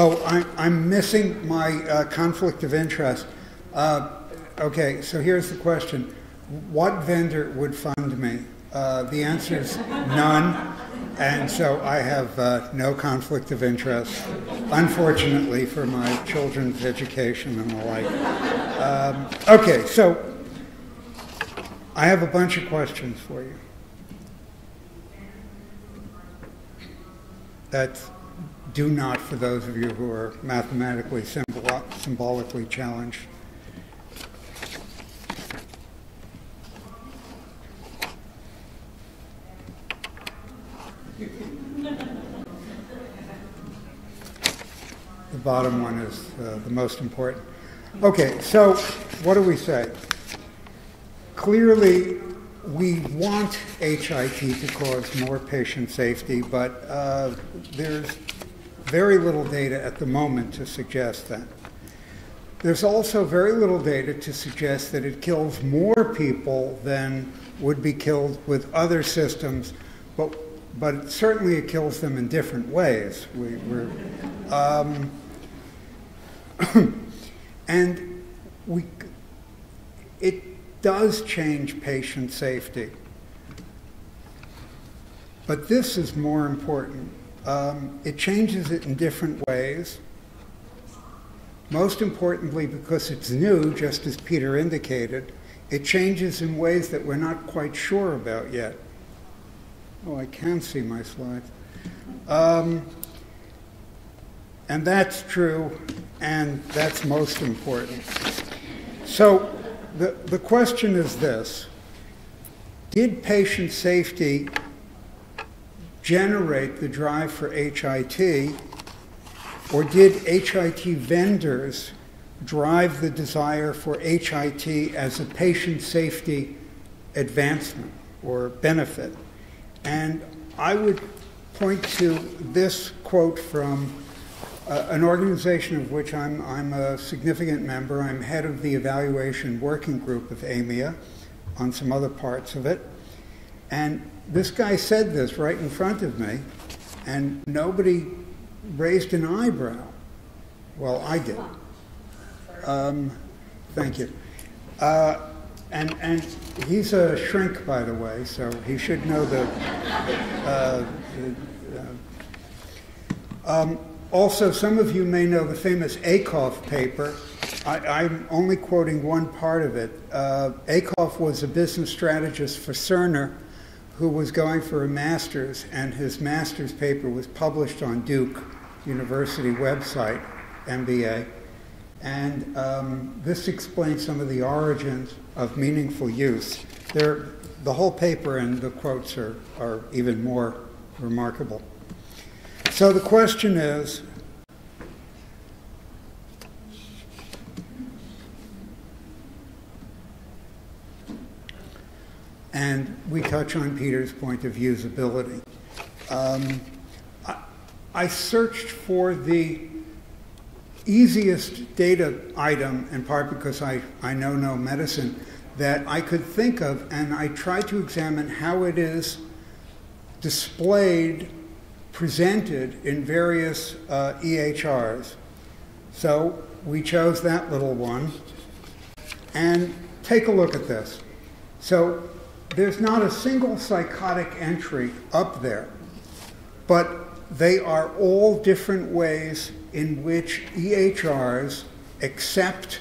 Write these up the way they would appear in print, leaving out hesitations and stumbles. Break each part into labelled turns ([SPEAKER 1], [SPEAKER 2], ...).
[SPEAKER 1] Oh, I'm missing my conflict of interest. Okay, so here's the question. What vendor would fund me? The answer is none, and so I have no conflict of interest, unfortunately, for my children's education and the like. Okay, so I have a bunch of questions for you. That's do not for those of you who are mathematically symbolically challenged. The bottom one is the most important. Okay, so what do we say? Clearly, we want HIT to cause more patient safety, but there's very little data at the moment to suggest that. There's also very little data to suggest that it kills more people than would be killed with other systems, but certainly it kills them in different ways. It does change patient safety. But this is more important. It changes it in different ways. Most importantly, because it's new, just as Peter indicated, it changes in ways that we're not quite sure about yet. Oh, I can see my slides. And that's true, and that's most important. So the question is this: did patient safety generate the drive for HIT, or did HIT vendors drive the desire for HIT as a patient safety advancement or benefit? And I would point to this quote from an organization of which I'm a significant member. I'm head of the evaluation working group of AMIA on some other parts of it. And this guy said this right in front of me, and nobody raised an eyebrow. Well, I did. Thank you. And he's a shrink, by the way, so he should know also, some of you may know the famous Akoff paper. I'm only quoting one part of it. Akoff was a business strategist for Cerner who was going for a master's, and his master's paper was published on Duke University website, MBA. And this explains some of the origins of meaningful use. The whole paper and the quotes are even more remarkable. So the question is, and we touch on Peter's point of usability. I searched for the easiest data item, in part because I know no medicine, that I could think of, and I tried to examine how it is displayed, presented in various EHRs. So we chose that little one, and take a look at this. So there's not a single psychotic entry up there, but they are all different ways in which EHRs accept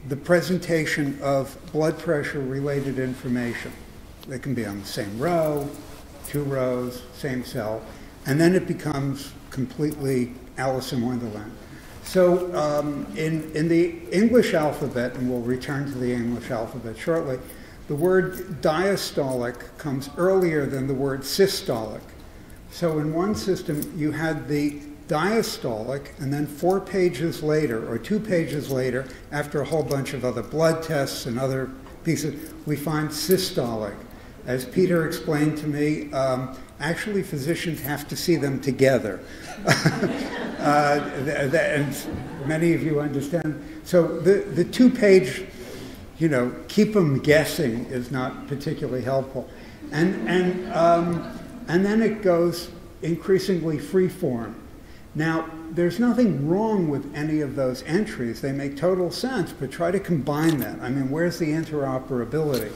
[SPEAKER 1] the presentation of blood pressure-related information. They can be on the same row, 2 rows, same cell, and then it becomes completely Alice in Wonderland. So in the English alphabet, and we'll return to the English alphabet shortly, the word diastolic comes earlier than the word systolic. So in one system, you had the diastolic, and then 4 pages later, or 2 pages later, after a whole bunch of other blood tests and other pieces, we find systolic. As Peter explained to me, actually physicians have to see them together. And many of you understand. So the 2-page, keep them guessing is not particularly helpful. And then it goes increasingly free form. Now, there's nothing wrong with any of those entries. They make total sense, but try to combine that. I mean, where's the interoperability?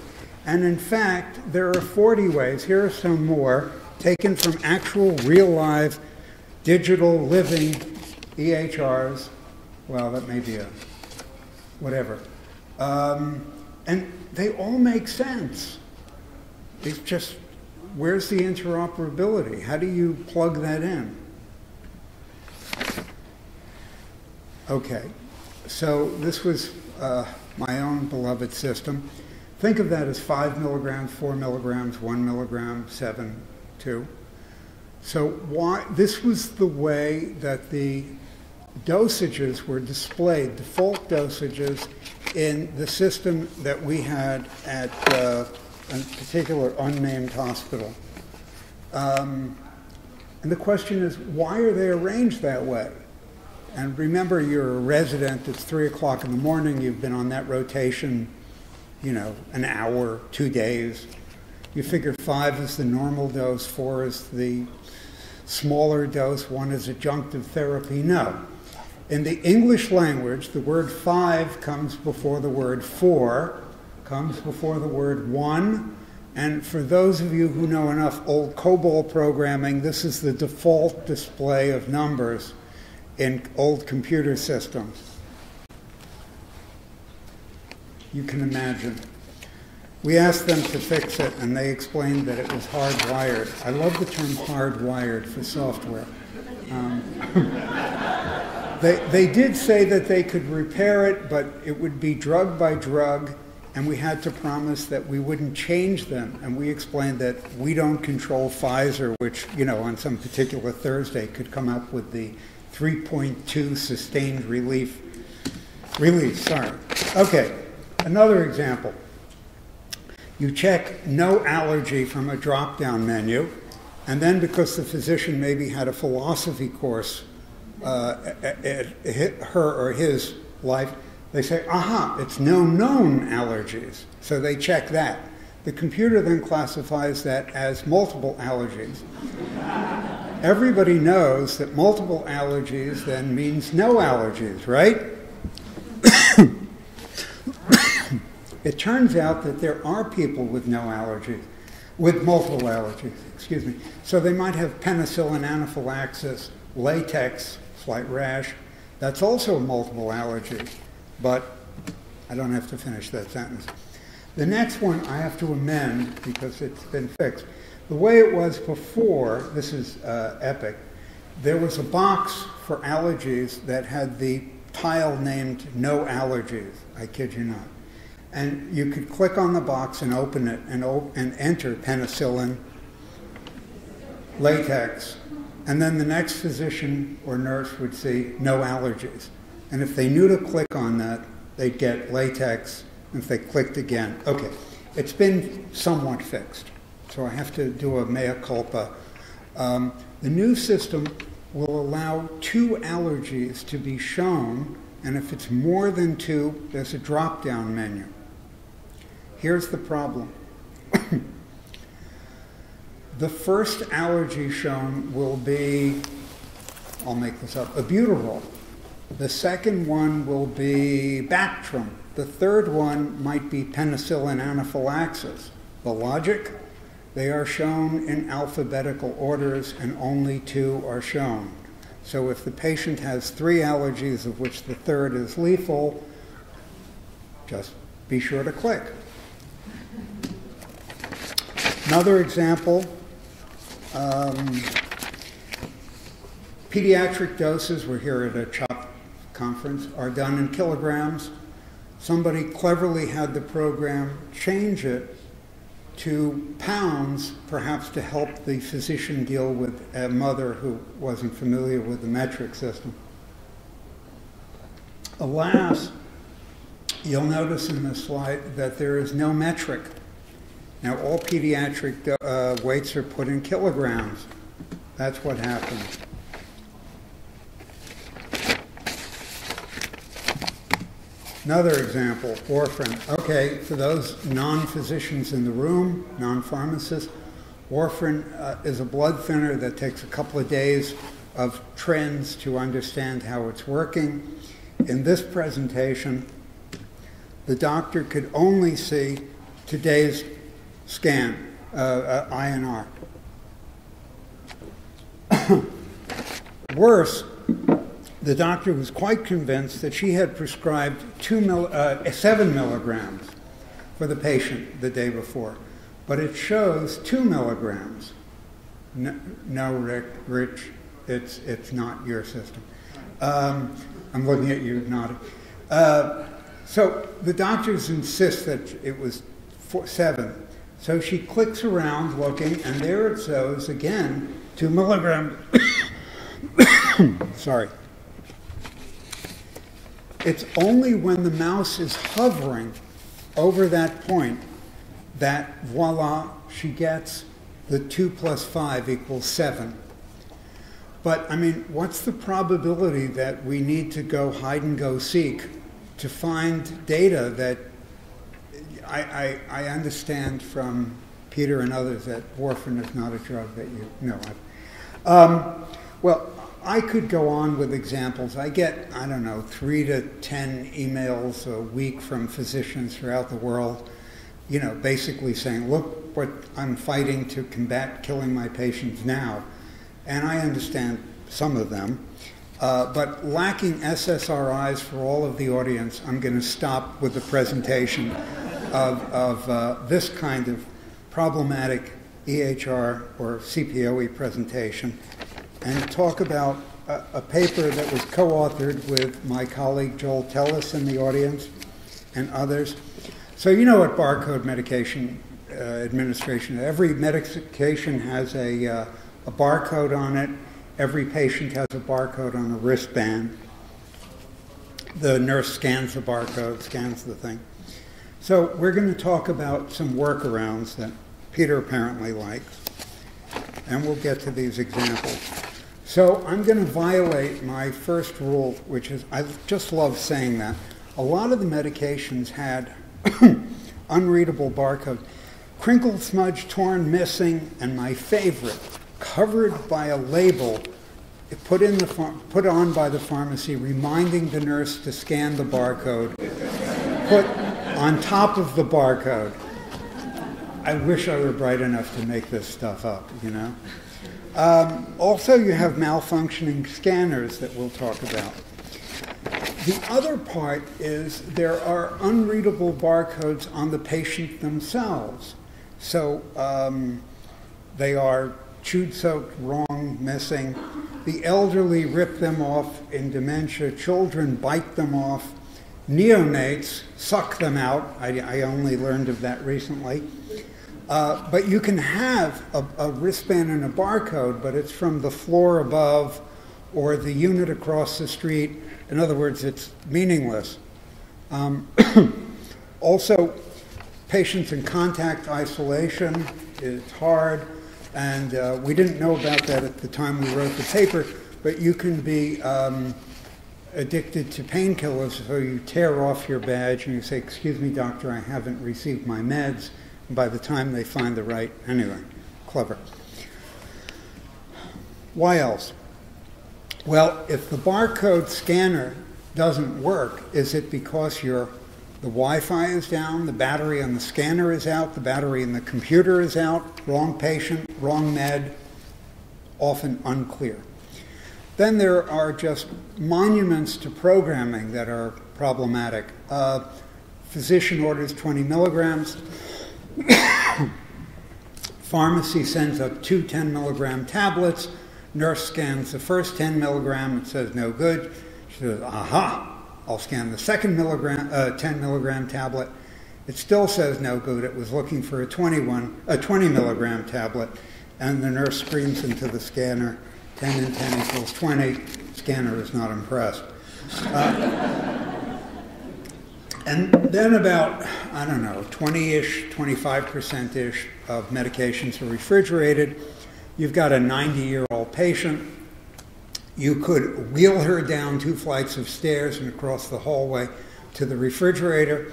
[SPEAKER 1] And in fact, there are 40 ways. Here are some more taken from actual, real, live, digital, living EHRs. Well, that may be a whatever. And they all make sense. It's just, where's the interoperability? How do you plug that in? Okay, so this was my own beloved system. Think of that as 5 milligrams, 4 milligrams, 1 milligram, 7, 2. So this was the way that the dosages were displayed, default dosages, in the system that we had at a particular unnamed hospital. And the question is, why are they arranged that way? And remember, you're a resident, it's 3 o'clock in the morning, you've been on that rotation, you know, an hour, 2 days. You figure 5 is the normal dose, 4 is the smaller dose, 1 is adjunctive therapy. No. In the English language, the word 5 comes before the word 4, comes before the word 1, and for those of you who know enough old COBOL programming, this is the default display of numbers in old computer systems. You can imagine. We asked them to fix it, and they explained that it was hardwired. I love the term hardwired for software. They did say that they could repair it, but it would be drug by drug, and we had to promise that we wouldn't change them. And we explained that we don't control Pfizer, which, you know, on some particular Thursday could come up with the 3.2 sustained release. Sorry. Okay, another example. You check no allergy from a drop-down menu, and then because the physician maybe had a philosophy course at her or his life, they say, aha, it's no known allergies. So they check that. The computer then classifies that as multiple allergies. Everybody knows that multiple allergies then means no allergies, right? It turns out that there are people with no allergies, with multiple allergies, excuse me. So they might have penicillin anaphylaxis, latex, slight rash. That's also multiple allergies, but I don't have to finish that sentence. The next one I have to amend because it's been fixed. The way it was before, this is epic, there was a box for allergies that had the tile named no allergies, I kid you not. And you could click on the box and open it and enter penicillin, latex, and then the next physician or nurse would see no allergies. And if they knew to click on that, they'd get latex. And if they clicked again, okay, it's been somewhat fixed. So I have to do a mea culpa. The new system will allow 2 allergies to be shown, and if it's more than 2, there's a drop-down menu. Here's the problem. The first allergy shown will be, I'll make this up, albuterol. The second one will be Bactrim. The third one might be penicillin anaphylaxis. The logic? They are shown in alphabetical orders and only 2 are shown. So if the patient has 3 allergies of which the third is lethal, just be sure to click. Another example, pediatric doses, we're here at a CHOP conference, are done in kilograms. Somebody cleverly had the program change it to pounds, perhaps to help the physician deal with a mother who wasn't familiar with the metric system. Alas, you'll notice in this slide that there is no metric. Now, all pediatric weights are put in kilograms. That's what happens. Another example, warfarin. Okay, for those non-physicians in the room, non-pharmacists, warfarin is a blood thinner that takes a couple of days of trends to understand how it's working. In this presentation, the doctor could only see today's scan, INR. Worse, the doctor was quite convinced that she had prescribed 7 milligrams for the patient the day before, but it shows 2 milligrams. No, Rich, it's not your system. I'm looking at you nodding. So the doctors insist that it was 7. So she clicks around looking, and there it shows again 2 milligrams. Sorry. It's only when the mouse is hovering over that point that, voila, she gets the 2 plus 5 equals 7. But, I mean, what's the probability that we need to go hide and go seek to find data that I understand from Peter and others that warfarin is not a drug that you know of. Well, I could go on with examples. I get, I don't know, 3 to 10 emails a week from physicians throughout the world, you know, basically saying, look what I'm fighting to combat killing my patients now. And I understand some of them. But lacking SSRIs for all of the audience, I'm going to stop with the presentation of this kind of problematic EHR or CPOE presentation and talk about a paper that was co-authored with my colleague Joel Tellis in the audience and others. So you know what barcode medication administration is. Every medication has a barcode on it. Every patient has a barcode on a wristband. The nurse scans the barcode, scans the thing. So we're going to talk about some workarounds that Peter apparently likes, and we'll get to these examples. So I'm going to violate my first rule, which is, I just love saying that. A lot of the medications had unreadable barcodes. Crinkled, smudged, torn, missing, and my favorite, covered by a label put on by the pharmacy, reminding the nurse to scan the barcode, put on top of the barcode. I wish I were bright enough to make this stuff up, you know. Also, you have malfunctioning scanners that we'll talk about. The other part is there are unreadable barcodes on the patient themselves. So they are chewed, soaked, wrong, missing. The elderly rip them off in dementia. Children bite them off. Neonates suck them out. I only learned of that recently. But you can have a wristband and a barcode, but it's from the floor above or the unit across the street. In other words, it's meaningless. Also, patients in contact isolation is hard, and we didn't know about that at the time we wrote the paper, but you can be addicted to painkillers, so you tear off your badge and you say, excuse me, doctor, I haven't received my meds. And by the time they find the right, anyway, clever. Why else? Well, if the barcode scanner doesn't work, is it because the Wi-Fi is down, the battery on the scanner is out, the battery in the computer is out, wrong patient, wrong med, often unclear. Then there are just monuments to programming that are problematic. Physician orders 20 milligrams. Pharmacy sends up 2 10-milligram tablets. Nurse scans the first 10 milligram. It says no good. She says, aha, I'll scan the second 10 milligram tablet. It still says no good. It was looking for a 20 milligram tablet. And the nurse screams into the scanner, 10 and 10 equals 20. Scanner is not impressed. And then about, I don't know, 20-ish, 25%-ish of medications are refrigerated. You've got a 90-year-old patient. You could wheel her down 2 flights of stairs and across the hallway to the refrigerator.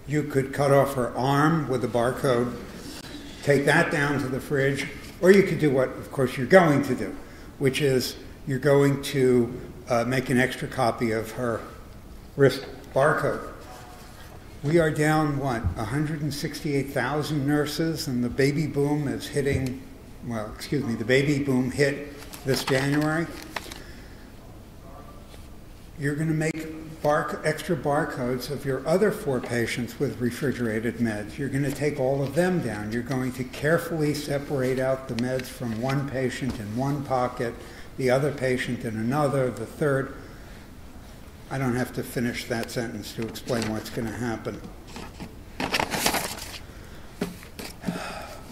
[SPEAKER 1] You could cut off her arm with a barcode, take that down to the fridge, or you could do what, of course, you're going to do, which is you're going to make an extra copy of her wrist barcode. We are down, 168,000 nurses, and the baby boom is hitting, the baby boom hit this January. You're going to make extra barcodes of your other 4 patients with refrigerated meds. You're going to take all of them down. You're going to carefully separate out the meds from one patient in one pocket, the other patient in another, the third. I don't have to finish that sentence to explain what's going to happen.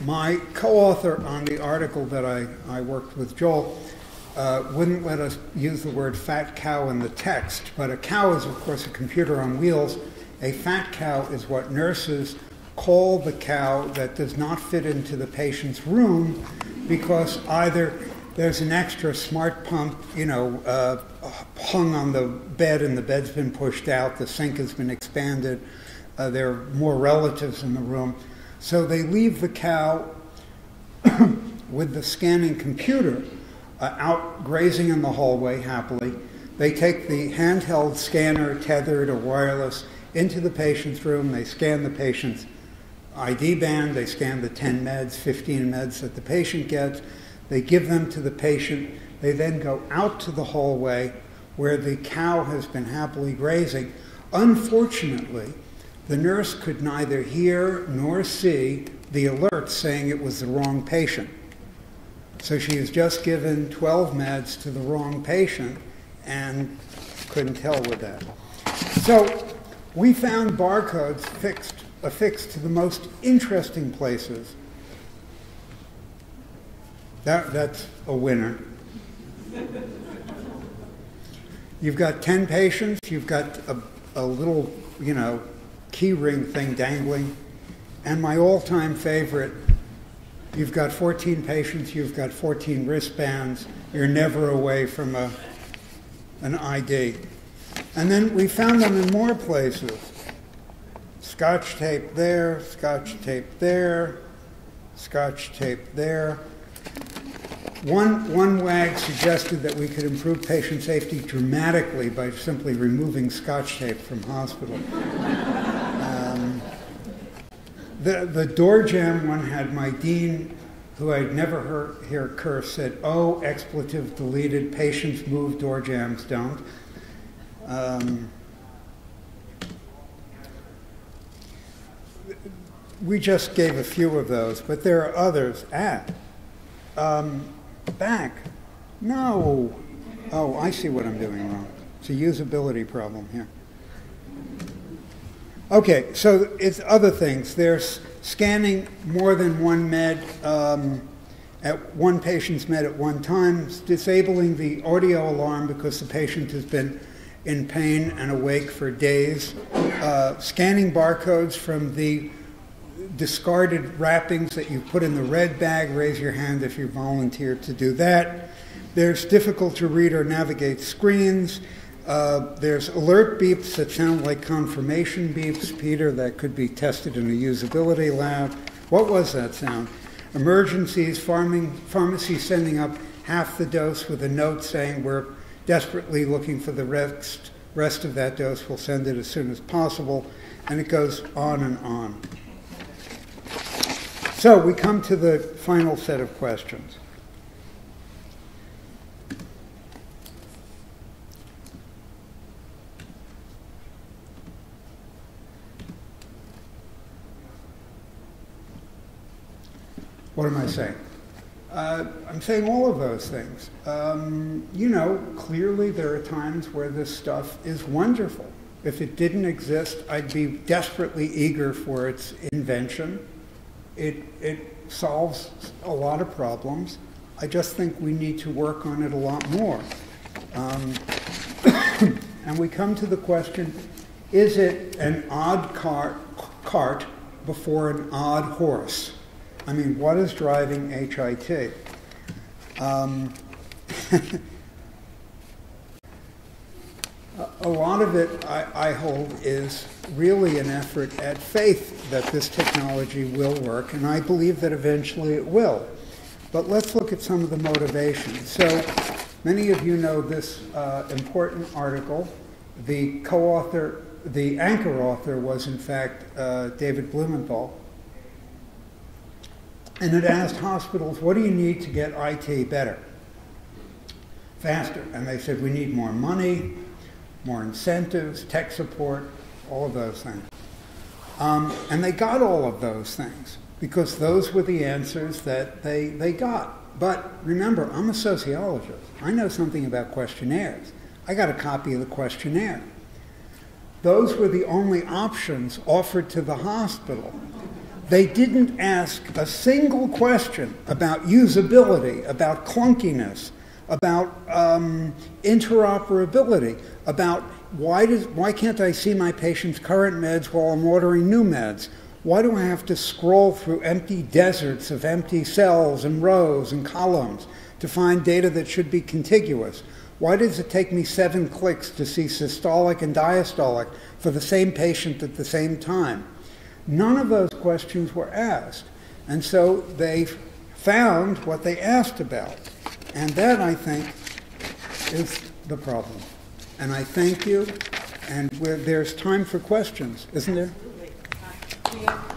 [SPEAKER 1] My co-author on the article that I worked with, Joel, wouldn't let us use the word fat cow in the text, but a cow is, of course, a computer on wheels. A fat cow is what nurses call the cow that does not fit into the patient's room because either there's an extra smart pump, hung on the bed and the bed's been pushed out, the sink has been expanded, there are more relatives in the room. So they leave the cow with the scanning computer out grazing in the hallway happily. They take the handheld scanner, tethered or wireless, into the patient's room. They scan the patient's ID band. They scan the 10 meds, 15 meds that the patient gets. They give them to the patient. They then go out to the hallway where the cow has been happily grazing. Unfortunately, the nurse could neither hear nor see the alert saying it was the wrong patient. So she has just given 12 meds to the wrong patient and couldn't tell with that. So we found barcodes affixed to the most interesting places. That's a winner. You've got 10 patients, you've got a little, key ring thing dangling, and my all-time favorite, you've got 14 patients, you've got 14 wristbands, you're never away from an ID. And then we found them in more places. Scotch tape there, Scotch tape there, Scotch tape there. One WAG suggested that we could improve patient safety dramatically by simply removing Scotch tape from hospital. The door jam one had my dean, who I'd never hear curse, said, "Oh, expletive deleted, patients move, door jams don't." We just gave a few of those, but there are others. Back. No. Oh, I see what I'm doing wrong. It's a usability problem here. Okay, so it's other things. There's scanning more than one med at one patient's med at one time, disabling the audio alarm because the patient has been in pain and awake for days, scanning barcodes from the discarded wrappings that you put in the red bag. Raise your hand if you volunteer to do that. There's difficult to read or navigate screens. There's alert beeps that sound like confirmation beeps. Peter, that could be tested in a usability lab. What was that sound? Emergencies, pharmacy sending up half the dose with a note saying we're desperately looking for the rest of that dose. We'll send it as soon as possible. And it goes on and on. So we come to the final set of questions. What am I saying? I'm saying all of those things. Clearly there are times where this stuff is wonderful. If it didn't exist, I'd be desperately eager for its invention. It solves a lot of problems. I just think we need to work on it a lot more. And we come to the question, is it an odd cart before an odd horse? I mean, what is driving HIT? A lot of it, I hold, is really an effort at faith that this technology will work, and I believe that eventually it will. But let's look at some of the motivations. So Many of you know this important article. The co-author, the anchor author was in fact David Blumenthal. And it asked hospitals, what do you need to get IT better, faster? And they said, we need more money, more incentives, tech support, all of those things. And they got all of those things because those were the answers that they got. But remember, I'm a sociologist. I know something about questionnaires. I got a copy of the questionnaire. Those were the only options offered to the hospital. They didn't ask a single question about usability, about clunkiness, about interoperability, about why can't I see my patient's current meds while I'm ordering new meds? Why do I have to scroll through empty deserts of empty cells and rows and columns to find data that should be contiguous? Why does it take me 7 clicks to see systolic and diastolic for the same patient at the same time? None of those questions were asked. And so they found what they asked about. And that, I think, is the problem. And I thank you. And there's time for questions, isn't there?
[SPEAKER 2] Absolutely.